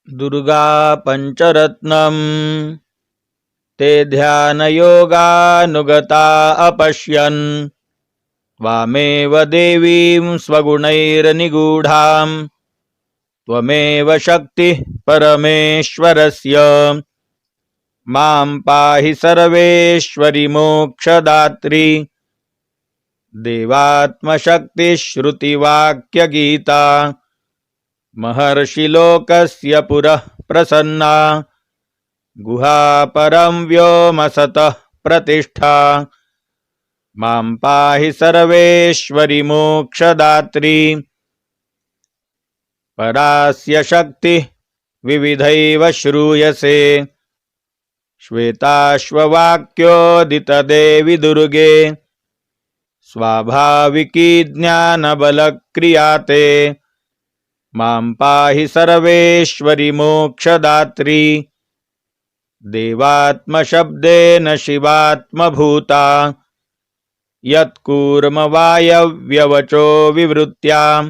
दुर्गा पंचरत्नम ते ध्यानयोगानुगता अपश्यन् त्वामेव देवीं स्वगुणैर्निगूढां त्वमेव शक्तिः परमेश्वरस्य मां पाहि सर्वेश्वरि मोक्षदात्री देवात्मशक्तिश्रुतिवाक्यगीता महर्षिलोकस्य पुरः प्रसन्ना गुहा परं व्योमसतः प्रतिष्ठा मां पाहि सर्वेश्वरि मोक्षदात्री परास्य शक्तिः विविधैव श्रूयसे श्वेताश्ववाक्योदितदेवि दुर्गे स्वाभाविकी ज्ञानबलक्रियाते मां पाहि सर्वेश्वरि मोक्षदात्री देवात्मशब्देन शिवात्मभूता यत्कूर्मवायव्यवचो विवृत्यां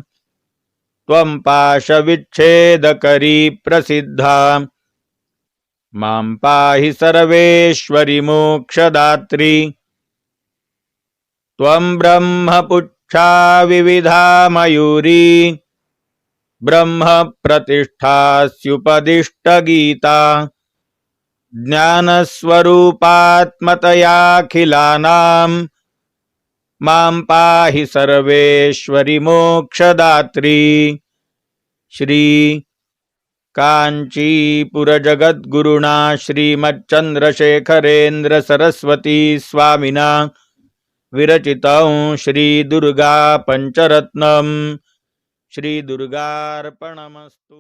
त्वं पाशविच्छेदकरी प्रसिद्धा मां पाहि सर्वेश्वरि मोक्षदात्री त्वं ब्रह्मपुच्छा विविधा मयूरी ब्रह्म प्रतिष्ठास्युपदिष्टगीता ज्ञानस्वरूपात्मतयाखिलानां मां पाहि सर्वेश्वरि मोक्षदात्री श्री कांचीपुरजगद्गुरुणा श्रीमच्चंद्रशेखरेन्द्र सरस्वती स्वामिना विरचितं श्री दुर्गा पंचरत्नम श्री दुर्गार्पणमस्तु।